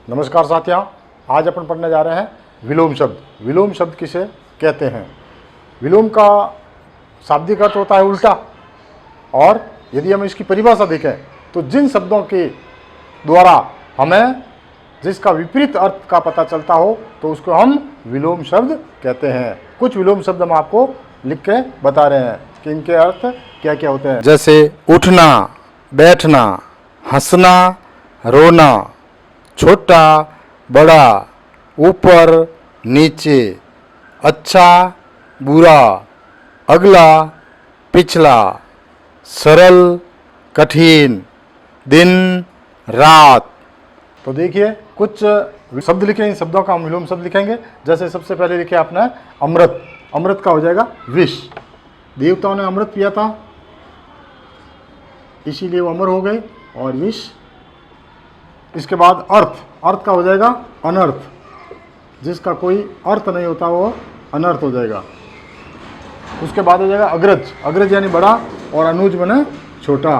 नमस्कार साथियों, आज अपन पढ़ने जा रहे हैं विलोम शब्द। विलोम शब्द किसे कहते हैं? विलोम का शाब्दिक अर्थ होता है उल्टा, और यदि हम इसकी परिभाषा देखें तो जिन शब्दों के द्वारा हमें जिसका विपरीत अर्थ का पता चलता हो तो उसको हम विलोम शब्द कहते हैं। कुछ विलोम शब्द हम आपको लिख के बता रहे हैं कि इनके अर्थ क्या क्या होते हैं। जैसे उठना, बैठना, हंसना, रोना, छोटा, बड़ा, ऊपर, नीचे, अच्छा, बुरा, अगला, पिछला, सरल, कठिन, दिन, रात। तो देखिए कुछ शब्द लिखे, इन शब्दों का हम विलोम शब्द लिखेंगे। जैसे सबसे पहले लिखे आपने अमृत। अमृत का हो जाएगा विष। देवताओं ने अमृत पिया था, इसीलिए वो अमर हो गए, और विष। इसके बाद अर्थ। अर्थ का हो जाएगा अनर्थ, जिसका कोई अर्थ नहीं होता वो अनर्थ हो जाएगा। उसके बाद हो जाएगा अग्रज। अग्रज यानी बड़ा, और अनुज बने छोटा।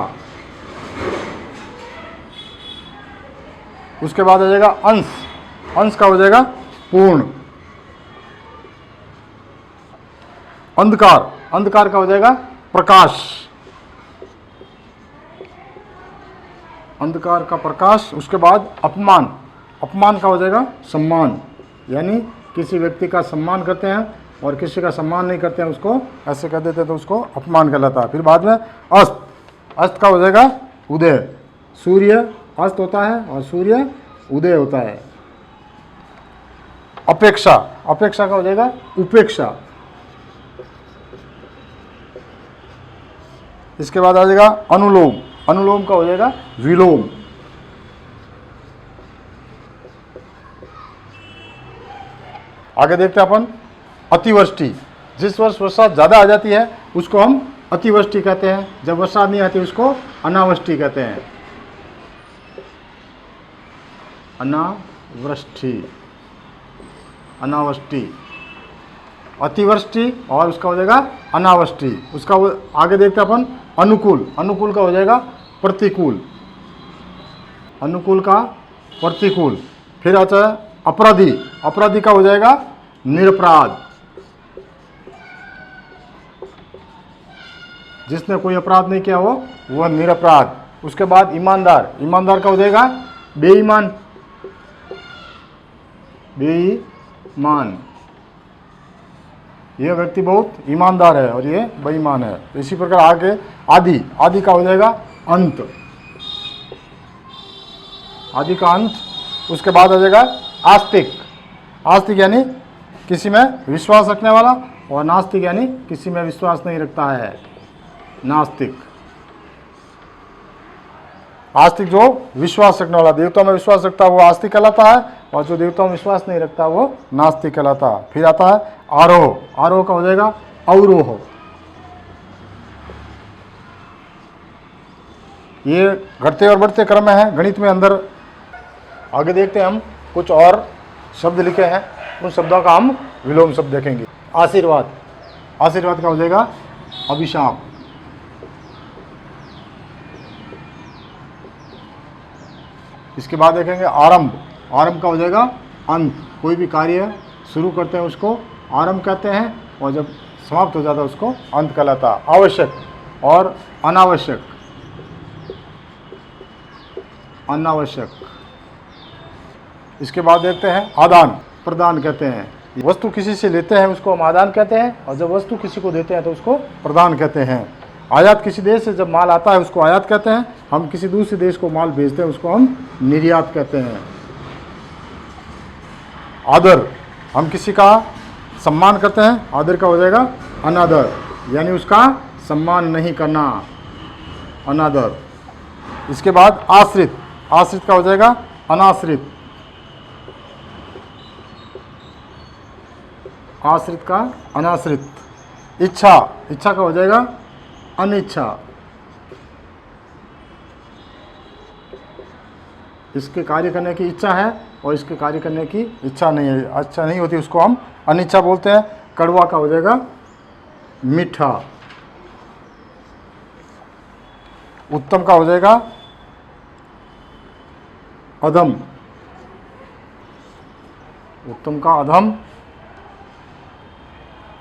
उसके बाद हो जाएगा अंश। अंश का हो जाएगा पूर्ण। अंधकार। अंधकार का हो जाएगा प्रकाश। अंधकार का प्रकाश। उसके बाद अपमान। अपमान का हो जाएगा सम्मान, यानी किसी व्यक्ति का सम्मान करते हैं और किसी का सम्मान नहीं करते हैं, उसको ऐसे कर देते हैं तो उसको अपमान कहलाता है। फिर बाद में अस्त। अस्त का हो जाएगा उदय। सूर्य अस्त होता है और सूर्य उदय होता है। अपेक्षा। अपेक्षा का हो जाएगा उपेक्षा। इसके बाद आ जाएगा अनुलोम। अनुलोम का हो जाएगा विलोम। आगे देखते हैं अपन अतिवृष्टि। जिस वर्ष वर्षा ज़्यादा आ जाती है उसको हम अतिवृष्टि कहते हैं, जब वर्षा नहीं आती उसको अनावृष्टि कहते हैं। अनावृष्टि, अनावृष्टि, अतिवृष्टि, और उसका हो जाएगा अनावृष्टि। उसका आगे देखते हैं अपन अनुकूल। अनुकूल का हो जाएगा प्रतिकूल। अनुकूल का प्रतिकूल। फिर आता है अपराधी। अपराधी का हो जाएगा निरपराध। जिसने कोई अपराध नहीं किया हो वह निरपराध। उसके बाद ईमानदार। ईमानदार का हो जाएगा बेईमान। बेईमान, यह व्यक्ति बहुत ईमानदार है और ये बेईमान है। इसी प्रकार आगे आदि। आदि का हो जाएगा अंत। आदि का अंत। उसके बाद आ जाएगा आस्तिक। आस्तिक यानी किसी में विश्वास रखने वाला, और नास्तिक यानी किसी में विश्वास नहीं रखता है, नास्तिक। आस्तिक जो विश्वास रखने वाला, देवताओं में विश्वास रखता है वो आस्तिक कहलाता है, और जो देवताओं में विश्वास नहीं रखता वो नास्तिक कहलाता है। फिर आता है आरोह। आरोह का हो जाएगा अवरोह। ये घटते और बढ़ते क्रम में है गणित में अंदर। आगे देखते हैं हम कुछ और शब्द लिखे हैं, उन शब्दों का हम विलोम शब्द देखेंगे। आशीर्वाद। आशीर्वाद का हो जाएगा अभिशाप। इसके बाद देखेंगे आरंभ। आरंभ का हो जाएगा अंत। कोई भी कार्य शुरू करते हैं उसको आरंभ कहते हैं, और जब समाप्त हो जाता है उसको अंत कहलाता है। आवश्यक और अनावश्यक। अनावश्यक। इसके बाद देखते हैं आदान प्रदान कहते हैं। वस्तु किसी से लेते हैं उसको हम आदान कहते हैं, और जब वस्तु किसी को देते हैं तो उसको प्रदान कहते हैं। आयात। किसी देश से जब माल आता है उसको आयात कहते हैं। हम किसी दूसरे देश को माल भेजते हैं उसको हम निर्यात कहते हैं। आदर। हम किसी का सम्मान करते हैं, आदर का हो जाएगा अनादर, यानी उसका सम्मान नहीं करना, अनादर। इसके बाद आश्रित। आश्रित का हो जाएगा अनाश्रित। आश्रित का अनाश्रित। इच्छा। इच्छा का हो जाएगा अनिच्छा। इसके कार्य करने की इच्छा है और इसके कार्य करने की इच्छा नहीं है, अच्छा नहीं होती, उसको हम अनिच्छा बोलते हैं। कड़वा का हो जाएगा मीठा। उत्तम का हो जाएगा अदम। उत्तम का अधम,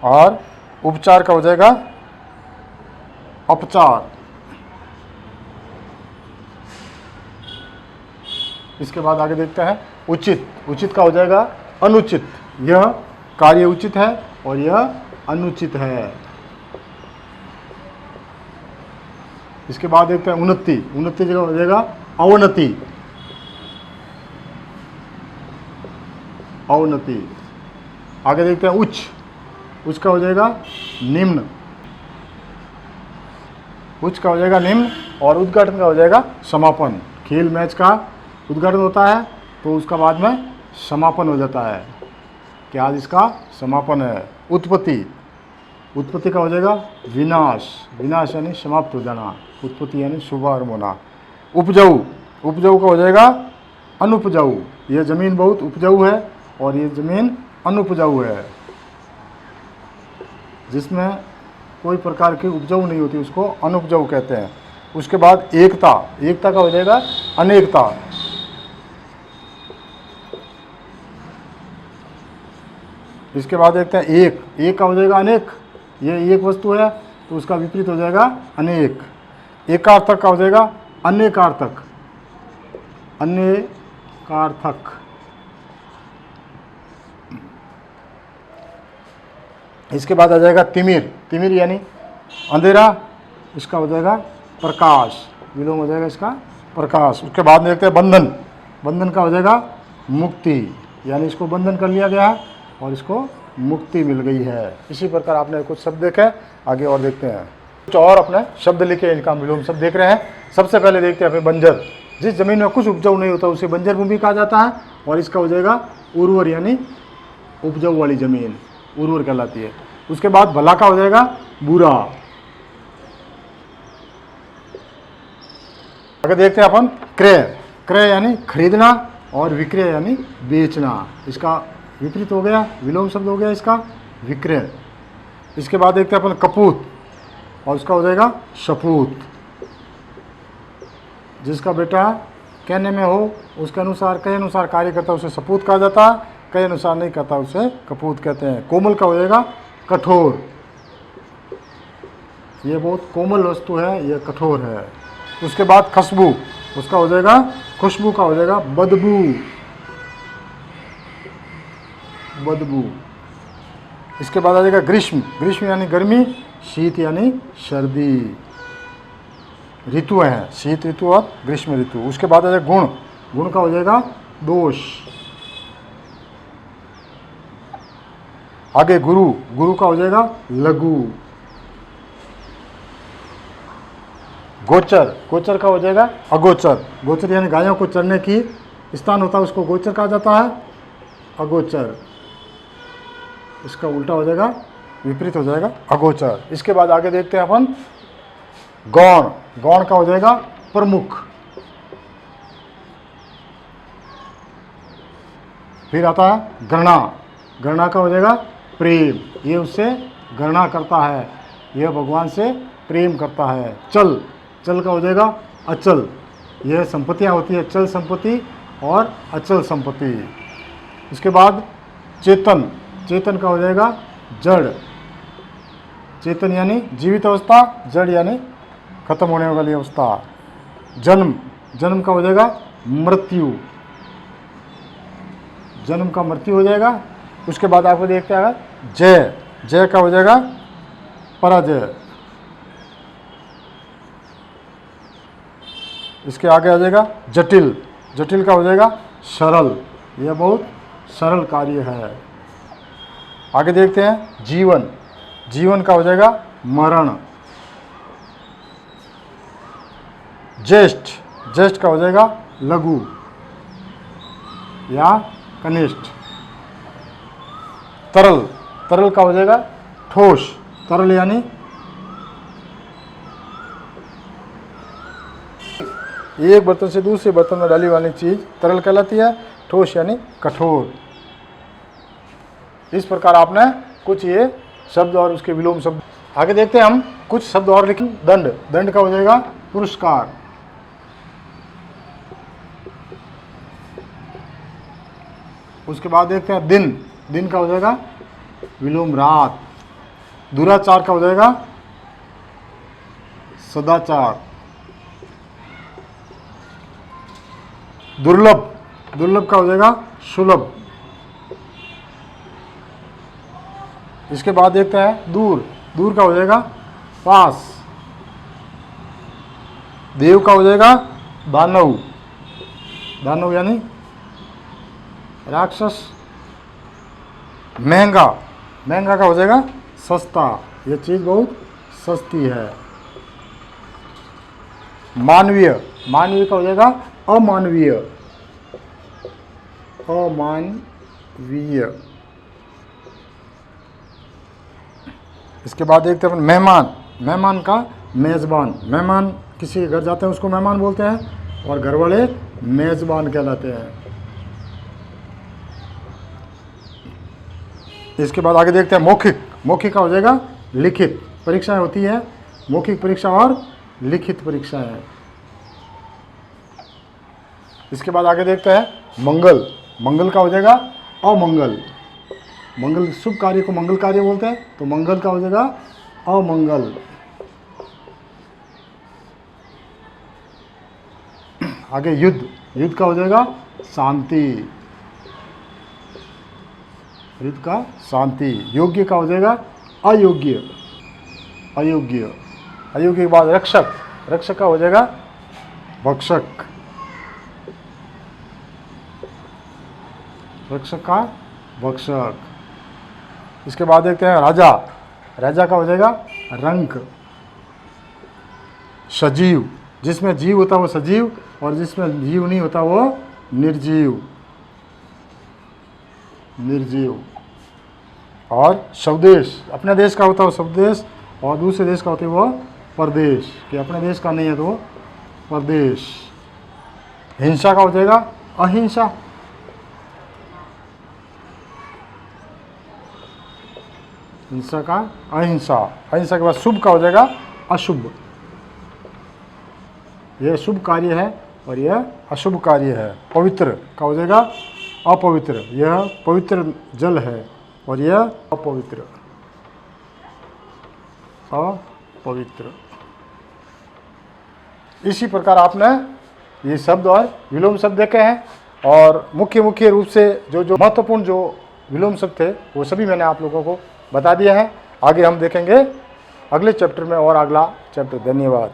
और उपचार का हो जाएगा अपचार। इसके बाद आगे देखते हैं उचित। उचित का हो जाएगा अनुचित, यह कार्य उचित है और यह अनुचित है। इसके बाद देखते हैं उन्नति। उन्नति जगह हो जाएगा अवनति, अवनति। आगे देखते हैं उच्च। उच्च का हो जाएगा निम्न, उच्च का हो जाएगा निम्न, और उद्घाटन का हो जाएगा समापन। खेल मैच का उद्घाटन होता है तो उसका बाद में समापन हो जाता है कि आज इसका समापन है। उत्पत्ति। उत्पत्ति का हो जाएगा विनाश। विनाश यानी समाप्त हो जाना, उत्पत्ति यानी शुभारंभ होना। उपजाऊ। उपजाऊ का हो जाएगा अनुपजाऊ, यह जमीन बहुत उपजाऊ है और ये जमीन अनुपजाऊ है। जिसमें कोई प्रकार की उपजाऊ नहीं होती उसको अनुपजाऊ कहते हैं। उसके बाद एकता। एकता का हो जाएगा अनेकता। इसके बाद देखते हैं एक। एक का हो जाएगा अनेक, ये एक वस्तु है तो उसका विपरीत हो जाएगा अनेक। एकार्थक का हो जाएगा अनेकार्थक, अनेकार्थक। इसके बाद आ जाएगा तिमिर। तिमिर यानी अंधेरा, इसका हो जाएगा प्रकाश, विलोम हो जाएगा इसका प्रकाश। उसके बाद में देखते हैं बंधन। बंधन का हो जाएगा मुक्ति, यानी इसको बंधन कर लिया गया है और इसको मुक्ति मिल गई है। इसी प्रकार आपने कुछ शब्द देखे, आगे और देखते हैं। कुछ और अपने शब्द लिखे, इनका विलोम शब्द देख रहे हैं। सबसे पहले देखते हैं अपने बंजर। जिस जमीन में कुछ उपजाऊ नहीं होता उसे बंजर भूमि कहा जाता है, और इसका हो जाएगा उर्वर, यानी उपजाऊ वाली जमीन उर्वर कहलाती है। उसके बाद भला का हो जाएगा बुरा। आगे देखते हैं अपन क्रय। क्रय यानी खरीदना और विक्रय यानी बेचना, इसका विपरीत हो गया, विलोम शब्द हो गया इसका विक्रय। इसके बाद देखते हैं अपन कपूत, और उसका हो जाएगा सपूत। जिसका बेटा कहने में हो उसके अनुसार, कई अनुसार कार्य करता है उसे सपूत कहा जाता है, कई अनुसार नहीं करता उसे कपूत कहते हैं। कोमल का हो जाएगा कठोर, ये बहुत कोमल वस्तु है, यह कठोर है। उसके बाद खुशबू, उसका हो जाएगा खुशबू का हो जाएगा बदबू, बदबू। इसके बाद आ जाएगा ग्रीष्म। ग्रीष्म यानी गर्मी, शीत यानी सर्दी। ऋतु हैं शीत ऋतु और ग्रीष्म ऋतु। उसके बाद आ जाएगा गुण। गुण का हो जाएगा दोष। आगे गुरु। गुरु का हो जाएगा लघु। गोचर। गोचर का हो जाएगा अगोचर। गोचर यानी गायों को चरने की स्थान होता है उसको गोचर कहा जाता है, अगोचर। इसका उल्टा हो जाएगा, विपरीत हो जाएगा अगोचर। इसके बाद आगे देखते हैं अपन गौण। गौण का हो जाएगा प्रमुख। फिर आता है गणना। गणना का हो जाएगा प्रेम, ये उससे गणना करता है, यह भगवान से प्रेम करता है। चल। चल का हो जाएगा अचल, यह संपत्तियां होती है चल संपत्ति और अचल संपत्ति। उसके बाद चेतन। चेतन का हो जाएगा जड़। चेतन यानी जीवित अवस्था, जड़ यानी खत्म होने वाली अवस्था। जन्म। जन्म का हो जाएगा मृत्यु, जन्म का मृत्यु हो जाएगा। उसके बाद आपको देखते हैं जय। जय का हो जाएगा पराजय। इसके आगे आ जाएगा जटिल। जटिल का हो जाएगा सरल, यह बहुत सरल कार्य है। आगे देखते हैं जीवन। जीवन का हो जाएगा मरण। ज्येष्ठ। ज्येष्ठ का हो जाएगा लघु या कनिष्ठ। तरल। तरल का हो जाएगा ठोस। तरल यानी एक बर्तन से दूसरे बर्तन में डाली वाली चीज तरल कहलाती है। ठोस यानी कठोर। इस प्रकार आपने कुछ ये शब्द और उसके विलोम शब्द। आगे देखते हैं हम कुछ शब्द और लिखें। दंड। दंड का हो जाएगा पुरस्कार। उसके बाद देखते हैं दिन। दिन का हो जाएगा विलोम रात। दुराचार का हो जाएगा सदाचार। दुर्लभ, दुर्लभ का हो जाएगा सुलभ। इसके बाद देखते हैं दूर। दूर का हो जाएगा पास। देव का हो जाएगा दानव। दानव यानी राक्षस। महंगा, महंगा का हो जाएगा सस्ता, ये चीज़ बहुत सस्ती है। मानवीय, मानवीय का हो जाएगा अमानवीय। अमानवीय। इसके बाद देखते हैं अपन मेहमान। मेहमान का मेज़बान। मेहमान किसी के घर जाते हैं उसको मेहमान बोलते हैं, और घर वाले मेज़बान कहलाते हैं। इसके बाद आगे देखते हैं मौखिक। मौखिक का हो जाएगा लिखित। परीक्षाएं होती है, मौखिक परीक्षा और लिखित परीक्षाएं। इसके बाद आगे देखते हैं मंगल। मंगल का हो जाएगा अमंगल। मंगल, शुभ कार्य को मंगल कार्य बोलते हैं, तो मंगल का हो जाएगा अमंगल। आगे युद्ध। युद्ध का हो जाएगा शांति। युद्ध का शांति। योग्य का हो जाएगा अयोग्य। अयोग्य। अयोग्य के बाद रक्षक। रक्षक का हो जाएगा भक्षक। रक्षक का भक्षक। इसके बाद देखते हैं राजा। राजा का हो जाएगा रंक। सजीव, जिसमें जीव होता है वो सजीव, और जिसमें जीव नहीं होता वो निर्जीव। निर्जीव। और स्वदेश, अपने देश का होता है वो स्वदेश, और दूसरे देश का होता है वो परदेश, कि अपने देश का नहीं है तो वो परदेश। हिंसा का हो जाएगा अहिंसा। हिंसा का अहिंसा। अहिंसा के बाद शुभ का हो जाएगा अशुभ। यह शुभ कार्य है और यह अशुभ कार्य है। पवित्र का हो जाएगा अपवित्र। यह पवित्र जल है और यह अपवित्र। अपवित्र। इसी प्रकार आपने ये शब्द और विलोम शब्द देखे हैं, और मुख्य रूप से जो महत्वपूर्ण जो विलोम शब्द थे वो सभी मैंने आप लोगों को बता दिया है। आगे हम देखेंगे अगले चैप्टर में और अगला चैप्टर। धन्यवाद।